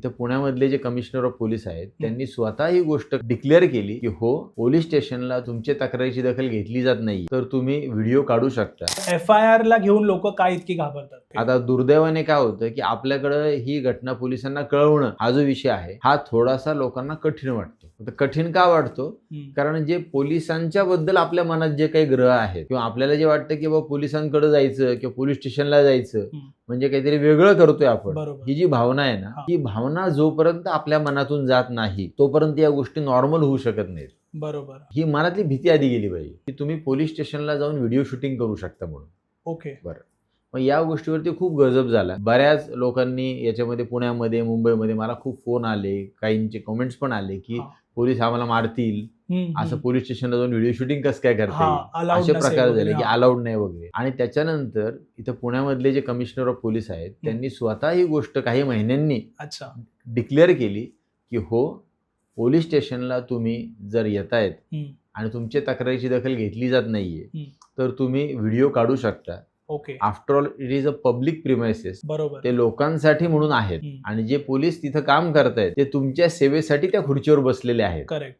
इथं पुण्यामधले जे commissioner of police आहेत त्यांनी स्वतः ही गोष्ट डिक्लेअर केली की हो, पोलीस स्टेशनला तुमच्या तक्रारीची दखल घेतली जात नाही तर तुम्ही व्हिडिओ काढू शकता। FIR ला घेऊन लोक काय इतकी घाबरतात? आता दुर्दैवाने काय होतं की आपल्याकडे ही घटना पोलिसांना कळवणं हा जो विषय आहे हा थोडासा लोकांना कठीण वाटतो। कठीण का वाटतो? कारण जे पोलिसांच्या बद्दल आपल्या मनात जे काही ग्रह आहेत किंवा आपल्याला जे वाटतं की बाबा पोलिसांकडे जायचं किंवा पोलीस स्टेशनला जायचं म्हणजे काहीतरी वेगळं करतोय आपण, ही जी भावना आहे ना, ही भावना जोपर्यंत आपल्या मनातून जात नाही तोपर्यंत या गोष्टी नॉर्मल होऊ शकत नाहीत। बरोबर, ही मनातली भीती आधी गेली पाहिजे की तुम्ही पोलीस स्टेशनला जाऊन व्हिडिओ शूटिंग करू शकता म्हणून। ओके, बरं, मग या गोष्टीवरती खूप गजब झाला। बऱ्याच लोकांनी याच्यामध्ये पुण्यामध्ये मुंबईमध्ये मला खूप फोन आले, काहींचे कमेंट्स पण आले की पोलीस आम्हाला मारतील, असं पोलीस स्टेशनला जाऊन व्हिडिओ शूटिंग कसं काय करता येईल, असे प्रकार झाले की अलाउड नाही वगैरे। आणि त्याच्यानंतर इथं पुण्यामधले जे कमिशनर ऑफ पोलीस आहेत त्यांनी स्वतः ही गोष्ट काही महिन्यांनी डिक्लेअर केली की हो, पोलीस स्टेशनला तुम्ही जर येतायत आणि तुमच्या तक्रारीची दखल घेतली जात नाहीये तर तुम्ही व्हिडिओ काढू शकता। Okay, after all it is a public premises, बरोबर, ते लोकांसाठी म्हणून आहेत आणि जे पोलीस तिथं काम करतायत ते तुमच्या सेवेसाठी त्या खुर्चीवर बसलेले आहेत। करेक्ट।